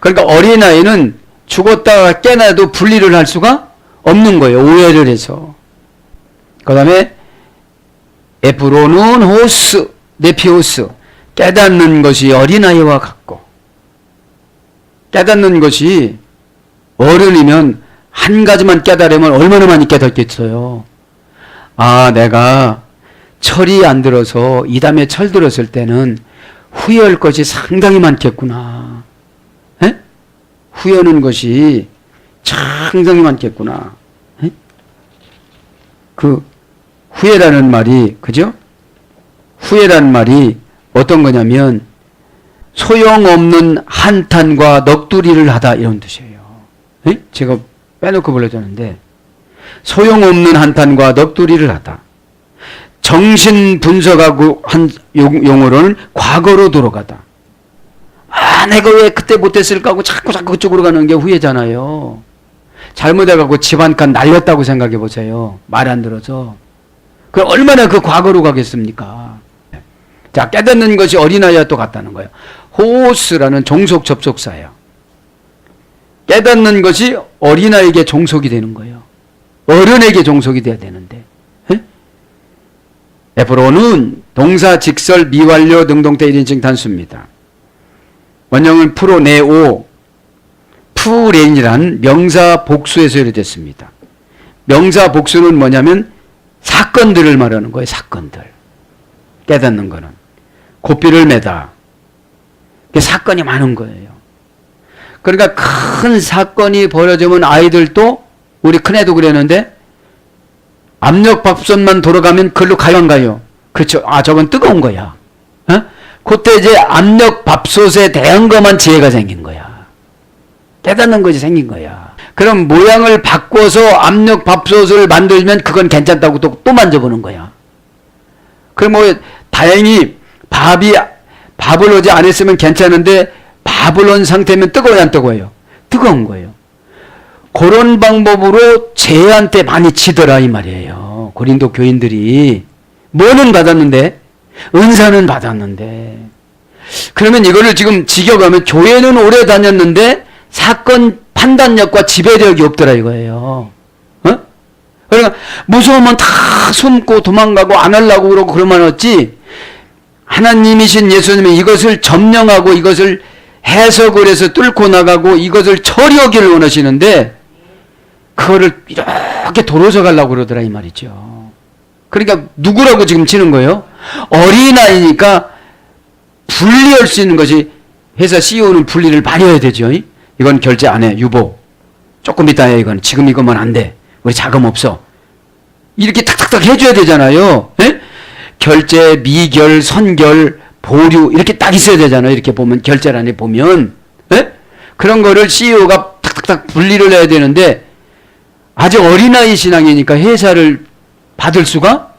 그러니까 어린아이는 죽었다가 깨나도 분리를 할 수가 없는 거예요. 오해를 해서. 그 다음에 에프로는 호스, 네피오스. 깨닫는 것이 어린아이와 같고, 깨닫는 것이 어른이면 한 가지만 깨달으면 얼마나 많이 깨닫겠어요. 아, 내가 철이 안 들어서 이 다음에 철 들었을 때는 후회할 것이 상당히 많겠구나. 에? 후회하는 것이 상당히 많겠구나. 에? 그 후회라는 말이, 그죠? 후회라는 말이 어떤 거냐면 소용없는 한탄과 넋두리를 하다, 이런 뜻이에요. 에? 제가 빼놓고 불러줬는데 소용없는 한탄과 넋두리를 하다. 정신 분석하고 한 용어로는 과거로 돌아가다. 아, 내가 왜 그때 못했을까 하고 자꾸 그쪽으로 가는 게 후회잖아요. 잘못해갖고 집 한 칸 날렸다고 생각해 보세요. 말 안 들어서. 그럼 얼마나 그 과거로 가겠습니까? 자, 깨닫는 것이 어린아이와 또 같다는 거예요. 호스라는 종속 접속사예요. 깨닫는 것이 어린아이에게 종속이 되는 거예요. 어른에게 종속이 돼야 되는데. 에프로는 동사 직설 미완료 능동태 1인칭 단수입니다. 원형은 프로네오, 푸렌이란 명사 복수에서 유래됐습니다. 명사 복수는 뭐냐면 사건들을 말하는 거예요. 사건들. 깨닫는 거는. 고삐를 매다. 사건이 많은 거예요. 그러니까 큰 사건이 벌어지면 아이들도, 우리 큰애도 그랬는데 압력밥솥만 돌아가면 그걸로 가요 안 가요? 그렇죠. 아, 저건 뜨거운 거야. 어? 그때 이제 압력밥솥에 대한 것만 지혜가 생긴 거야. 깨닫는 것이 생긴 거야. 그럼 모양을 바꿔서 압력밥솥을 만들면 그건 괜찮다고 또 만져보는 거야. 그럼 뭐 다행히 밥을 어제 안 했으면 괜찮은데 밥을 한 상태면 뜨거워요, 안 뜨거워요? 뜨거운 거예요. 그런 방법으로 쟤한테 많이 치더라 이 말이에요. 고린도 교인들이 뭐는 받았는데 은사는 받았는데, 그러면 이거를 지금 직역하면 교회는 오래 다녔는데 사건 판단력과 지배력이 없더라 이거예요. 어? 그러니까 무서우면 다 숨고 도망가고 안 하려고 그러고 그러면 어찌, 하나님이신 예수님이 이것을 점령하고 이것을 해석을 해서 뚫고 나가고 이것을 처리하기를 원하시는데 그거를 이렇게 도로서 가려고 그러더라 이 말이죠. 그러니까 누구라고 지금 치는 거예요? 어린아이니까 분리할 수 있는 것이, 회사 CEO는 분리를 많이 해야 되죠. 이건 결제 안 해, 유보. 조금 이따 해, 이건. 지금 이거면 안 돼. 우리 자금 없어. 이렇게 탁탁탁 해줘야 되잖아요. 에? 결제, 미결, 선결, 보류 이렇게 딱 있어야 되잖아요. 이렇게 보면 결제란에 보면. 에? 그런 거를 CEO가 탁탁탁 분리를 해야 되는데 아직 어린아이 신앙이니까 회사를 받을 수가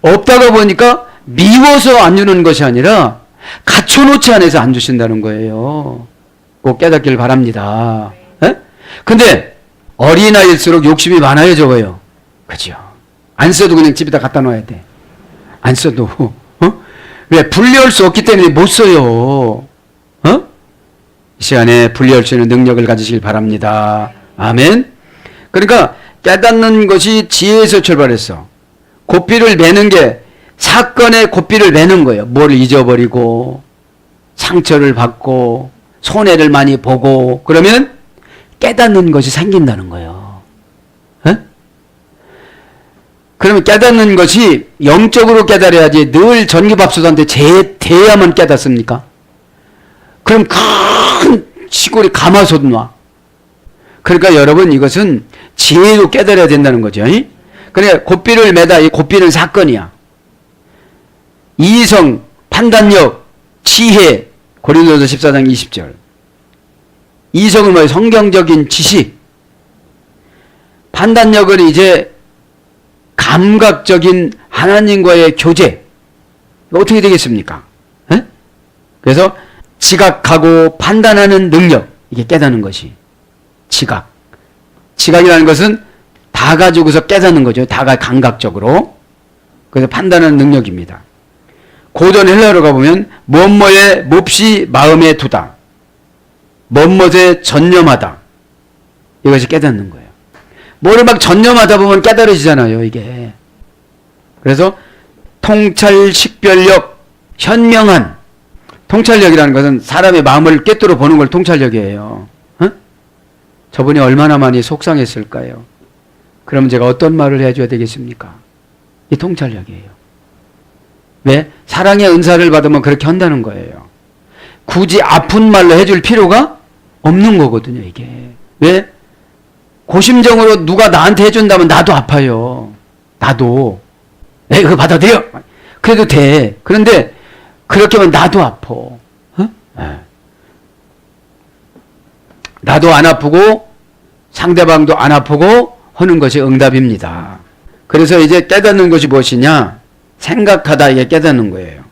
없다가 보니까 미워서 안 주는 것이 아니라 갖춰놓지 않아서 안 주신다는 거예요. 꼭 깨닫길 바랍니다. 에? 근데 어린아이일수록 욕심이 많아요, 적어요? 그죠? 안 써도 그냥 집에다 갖다 놔야 돼. 안 써도. 왜? 분리할 수 없기 때문에 못 써요. 이 시간에 분리할 수 있는 능력을 가지시길 바랍니다. 아멘. 그러니까 깨닫는 것이 지혜에서 출발했어. 고삐를 매는 게 사건에 고삐를 매는 거예요. 뭘 잊어버리고 상처를 받고 손해를 많이 보고 그러면 깨닫는 것이 생긴다는 거예요. 에? 그러면 깨닫는 것이 영적으로 깨달아야지 늘 전기밥솥한테 대야만 깨닫습니까? 그럼 큰 시골이 가마솥 놔. 그러니까 여러분 이것은 지혜로 깨달아야 된다는 거죠. 그러니까 고삐를 매다. 이 고삐는 사건이야. 이성, 판단력, 지혜. 고린도서 14장 20절. 이성은 뭐예요? 성경적인 지식. 판단력은 이제 감각적인 하나님과의 교제. 어떻게 되겠습니까? 에? 그래서 지각하고 판단하는 능력. 이게 깨닫는 것이. 지각. 지각이라는 것은 다 가지고서 깨닫는 거죠. 다가 감각적으로. 그래서 판단하는 능력입니다. 고전 헬라어로 가보면 뭐뭐에 몹시 마음에 두다. 뭐뭐에 전념하다. 이것이 깨닫는 거예요. 뭐를 막 전념하다 보면 깨달아지잖아요, 이게. 그래서 통찰, 식별력, 현명한. 통찰력이라는 것은 사람의 마음을 꿰뚫어 보는 걸 통찰력이에요. 저분이 얼마나 많이 속상했을까요? 그러면 제가 어떤 말을 해줘야 되겠습니까? 이 통찰력이에요. 왜? 사랑의 은사를 받으면 그렇게 한다는 거예요. 굳이 아픈 말로 해줄 필요가 없는 거거든요, 이게. 왜? 고심정으로 누가 나한테 해준다면 나도 아파요. 나도. 에, 그거 받아들여! 그래도 돼. 그런데 그렇게 하면 나도 아파. 나도 안 아프고 상대방도 안 아프고 하는 것이 응답입니다. 그래서 이제 깨닫는 것이 무엇이냐? 생각하다 이게 깨닫는 거예요.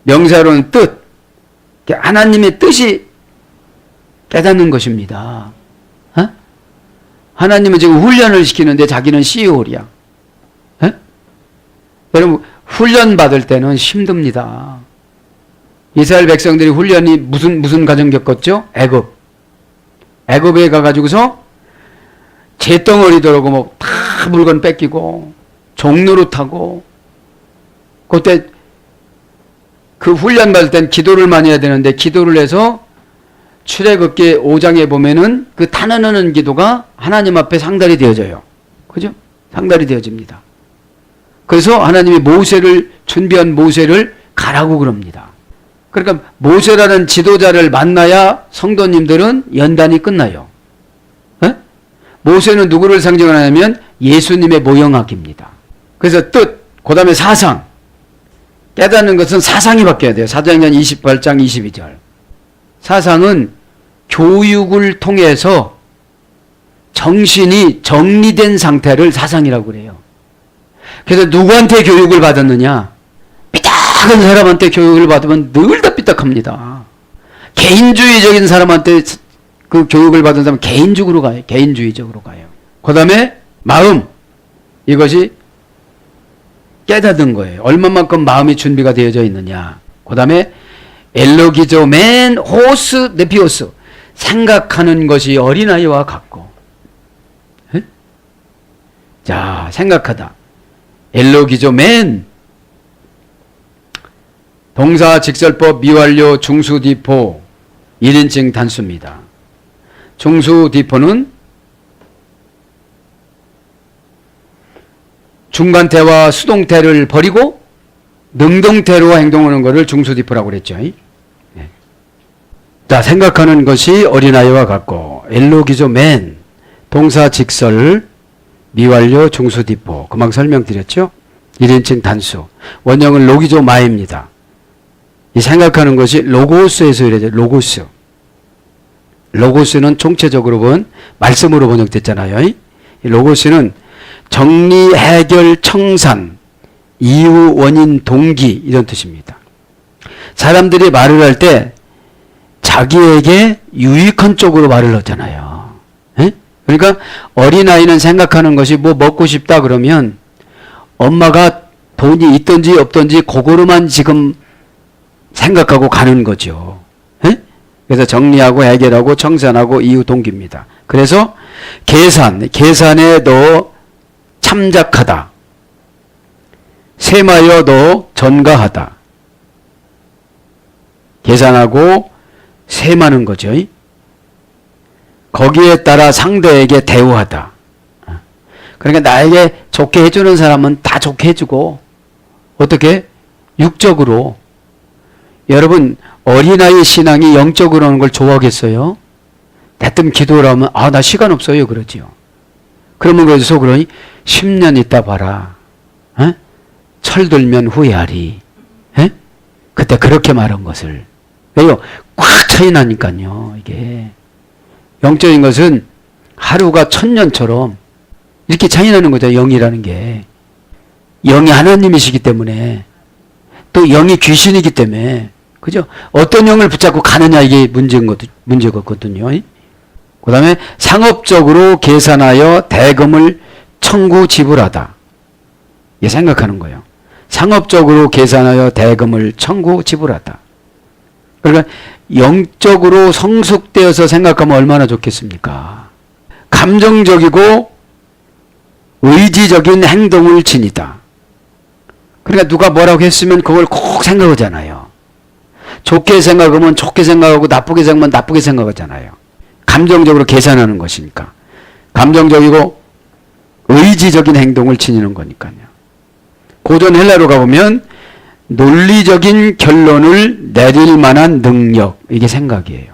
명사로는 뜻. 하나님의 뜻이 깨닫는 것입니다. 하나님은 지금 훈련을 시키는데 자기는 CEO야. 여러분 훈련 받을 때는 힘듭니다. 이스라엘 백성들이 훈련이 무슨 과정 겪었죠? 애굽에 가가지고서 재덩어리 들어오고 뭐 다 물건 뺏기고 종노릇하고 그때 그 훈련 받을 땐 기도를 많이 해야 되는데 기도를 해서 출애굽기 5장에 보면은 그 탄원하는 기도가 하나님 앞에 상달이 되어져요. 그죠? 상달이 되어집니다. 그래서 하나님이 준비한 모세를 가라고 그럽니다. 그러니까 모세라는 지도자를 만나야 성도님들은 연단이 끝나요. 에? 모세는 누구를 상징하냐면 예수님의 모형학입니다. 그래서 뜻, 그 다음에 사상. 깨닫는 것은 사상이 바뀌어야 돼요. 사도행전 28장 22절. 사상은 교육을 통해서 정신이 정리된 상태를 사상이라고 그래요. 그래서 누구한테 교육을 받았느냐? 삐딱한 사람한테 교육을 받으면 늘 다 삐딱합니다. 개인주의적인 사람한테 그 교육을 받은 사람은 개인적으로 가요. 개인주의적으로 가요. 그 다음에 마음. 이것이 깨닫는 거예요. 얼마만큼 마음이 준비가 되어져 있느냐. 그 다음에 엘로기조 맨 호스 네피오스. 생각하는 것이 어린아이와 같고. 에? 자, 생각하다. 엘로기조 맨 동사 직설법 미완료 중수디포 1인칭 단수입니다. 중수디포는 중간태와 수동태를 버리고 능동태로 행동하는 것을 중수디포라고 그랬죠. 네. 자, 생각하는 것이 어린아이와 같고 엘로기조 맨 동사 직설 미완료 중수디포 금방 설명드렸죠. 1인칭 단수 원형은 로기조 마입니다. 이 생각하는 것이 로고스에서 이래죠. 로고스. 로고스는 총체적으로 본 말씀으로 번역됐잖아요. 이 로고스는 정리, 해결, 청산, 이유, 원인, 동기 이런 뜻입니다. 사람들이 말을 할 때 자기에게 유익한 쪽으로 말을 하잖아요. 에? 그러니까 어린아이는 생각하는 것이 뭐 먹고 싶다 그러면 엄마가 돈이 있든지 없든지 그거로만 지금 생각하고 가는 거죠. 에? 그래서 정리하고 해결하고 청산하고 이유 동기입니다. 그래서 계산에 너 참작하다. 세마여 너 전가하다. 계산하고 세마는 거죠. 거기에 따라 상대에게 대우하다. 그러니까 나에게 좋게 해주는 사람은 다 좋게 해주고 어떻게? 육적으로. 여러분 어린아이 신앙이 영적으로 하는 걸 좋아하겠어요? 대뜸 기도를 하면 나 시간 없어요 그러지요. 그러면 그래서 속으로 10년 있다 봐라. 에? 철들면 후회하리. 에? 그때 그렇게 말한 것을. 왜요? 꽉 차이 나니까요. 이게 영적인 것은 하루가 1000년처럼 이렇게 차이 나는 거죠. 영이라는 게. 영이 하나님이시기 때문에 또 영이 귀신이기 때문에 그죠? 어떤 영을 붙잡고 가느냐 이게 문제거든요. 그 다음에 상업적으로 계산하여 대금을 청구 지불하다. 이게 생각하는 거예요. 상업적으로 계산하여 대금을 청구 지불하다. 그러니까 영적으로 성숙되어서 생각하면 얼마나 좋겠습니까? 감정적이고 의지적인 행동을 지니다. 그러니까 누가 뭐라고 했으면 그걸 꼭 생각하잖아요. 좋게 생각하면 좋게 생각하고 나쁘게 생각하면 나쁘게 생각하잖아요. 감정적으로 계산하는 것이니까. 감정적이고 의지적인 행동을 지니는 거니까요. 고전 헬라로 가보면 논리적인 결론을 내릴 만한 능력. 이게 생각이에요.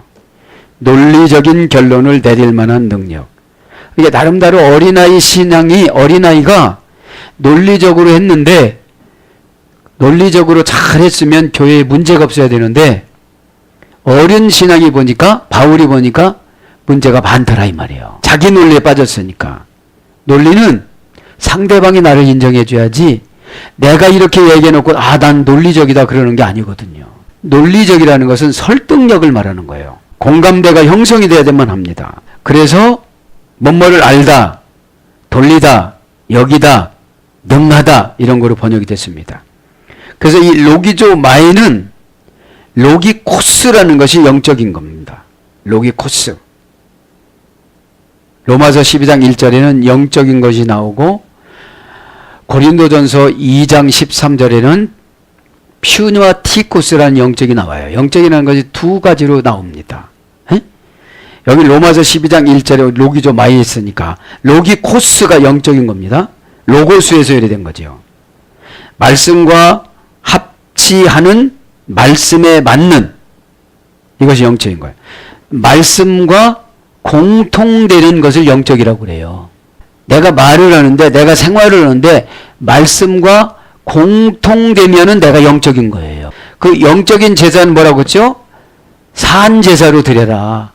논리적인 결론을 내릴 만한 능력. 이게 나름대로 어린아이가 논리적으로 했는데 논리적으로 잘했으면 교회에 문제가 없어야 되는데 어린 신앙이 보니까 바울이 보니까 문제가 많더라 이 말이에요. 자기 논리에 빠졌으니까. 논리는 상대방이 나를 인정해 줘야지 내가 이렇게 얘기해놓고 난 논리적이다 그러는 게 아니거든요. 논리적이라는 것은 설득력을 말하는 거예요. 공감대가 형성이 돼야만 합니다. 그래서 뭐뭐를 알다, 돌리다, 여기다, 능하다 이런 거로 번역이 됐습니다. 그래서 이 로기조 마이는 로기코스라는 것이 영적인 겁니다. 로기코스. 로마서 12장 1절에는 영적인 것이 나오고 고린도전서 2장 13절에는 퓨니와티코스라는 영적이 나와요. 영적이라는 것이 두 가지로 나옵니다. 에? 여기 로마서 12장 1절에 로기조 마이 있으니까 로기코스가 영적인 겁니다. 로고스에서 유래된 거죠. 말씀과 합치하는 말씀에 맞는 이것이 영적인 거예요. 말씀과 공통되는 것을 영적이라고 그래요. 내가 말을 하는데 내가 생활을 하는데 말씀과 공통되면은 내가 영적인 거예요. 그 영적인 제사는 뭐라고 했죠? 산제사로 드려라.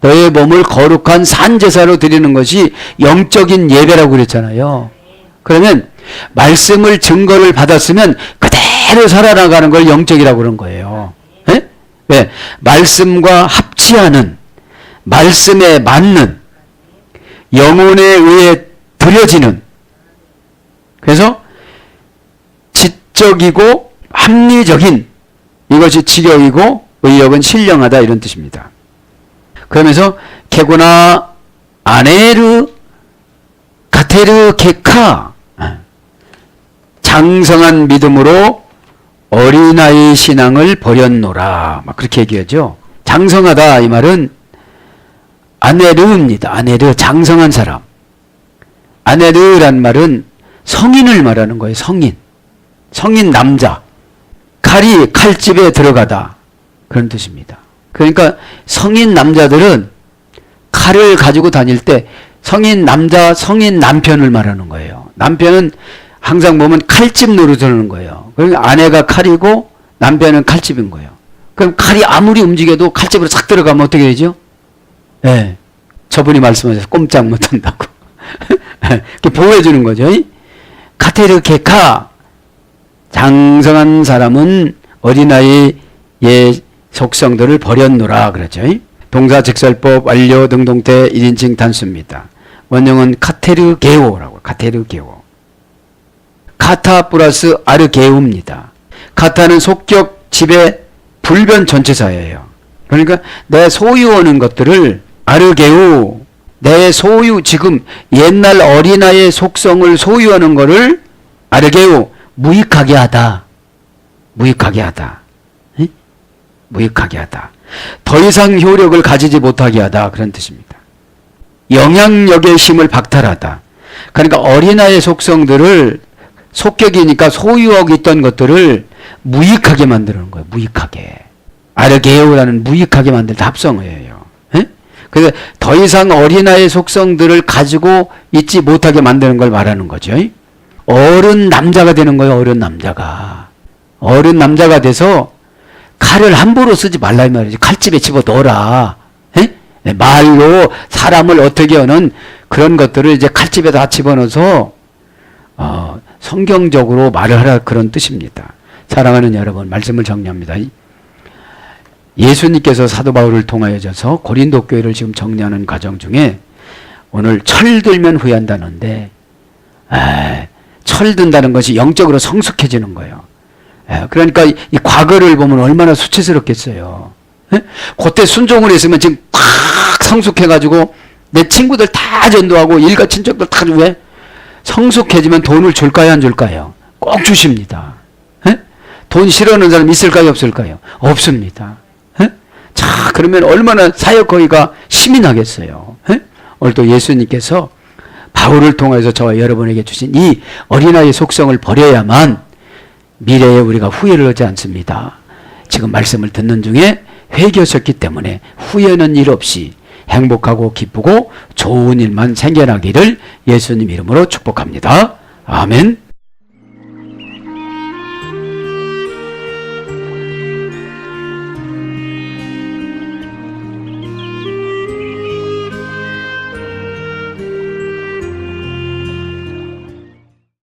너의 몸을 거룩한 산제사로 드리는 것이 영적인 예배라고 그랬잖아요. 그러면 말씀을 증거를 받았으면 그대로 살아나가는 걸 영적이라고 그런 거예요. 네? 네. 말씀과 합치하는 말씀에 맞는 영혼에 의해 드려지는 그래서 지적이고 합리적인 이것이 지력이고 의역은 신령하다 이런 뜻입니다. 그러면서 개고나 아네르 가테르 게카 장성한 믿음으로 어린아이 신앙을 버렸노라 막 그렇게 얘기하죠. 장성하다 이 말은 아네르입니다. 아네르 장성한 사람. 아네르란 말은 성인을 말하는 거예요. 성인 남자. 칼이 칼집에 들어가다 그런 뜻입니다. 그러니까 성인 남자들은 칼을 가지고 다닐 때 성인 남자, 성인 남편을 말하는 거예요. 남편은 항상 보면 칼집 노릇하는 거예요. 그러니까 아내가 칼이고 남편은 칼집인 거예요. 그럼 칼이 아무리 움직여도 칼집으로 싹 들어가면 어떻게 되죠? 네. 저분이 말씀하셔서 꼼짝 못한다고. 보호해 주는 거죠. 카테르 게카 장성한 사람은 어린아이의 속성들을 버렸노라 그러죠. 동사직설법 완료 등동태 1인칭 단수입니다. 원형은 카테르게오라고. 카테르게오. 카타 플러스 아르게오입니다. 카타는 속격 지배 불변 전치사예요. 그러니까 내 소유하는 것들을 아르게오, 내 소유, 지금 옛날 어린아이의 속성을 소유하는 것을 아르게오, 무익하게 하다. 무익하게 하다. 응? 무익하게 하다. 더 이상 효력을 가지지 못하게 하다. 그런 뜻입니다. 영향력의 힘을 박탈하다. 그러니까 어린아이의 속성들을 속격이니까 소유하고 있던 것들을 무익하게 만드는 거예요. 무익하게. 아르게오라는 무익하게 만들다 합성어예요. 예? 그래서 더 이상 어린아이의 속성들을 가지고 있지 못하게 만드는 걸 말하는 거죠. 어른 남자가 되는 거예요. 어른 남자가. 어른 남자가 돼서 칼을 함부로 쓰지 말라 이 말이지. 칼집에 집어 넣어라. 예? 말로 사람을 어떻게 하는 그런 것들을 이제 칼집에다 집어넣어서 성경적으로 말을 하라 그런 뜻입니다. 사랑하는 여러분, 말씀을 정리합니다. 예수님께서 사도 바울을 통하여져서 고린도 교회를 지금 정리하는 과정 중에 오늘 철들면 후회한다는데 철든다는 것이 영적으로 성숙해지는 거예요. 그러니까 이 과거를 보면 얼마나 수치스럽겠어요. 그때 순종을 했으면 지금 꽉 성숙해가지고 내 친구들 다 전도하고 일가 친척들 다 왜? 성숙해지면 돈을 줄까요 안 줄까요? 꼭 주십니다. 돈 싫어하는 사람 있을까요 없을까요? 없습니다. 자, 그러면 얼마나 사역 거리가 힘이 나겠어요. 오늘 또 예수님께서 바울을 통해서 저와 여러분에게 주신 이 어린아이의 속성을 버려야만 미래에 우리가 후회를 하지 않습니다. 지금 말씀을 듣는 중에 회개하셨기 때문에 후회하는 일 없이 행복하고 기쁘고 좋은 일만 생겨나기를 예수님 이름으로 축복합니다. 아멘.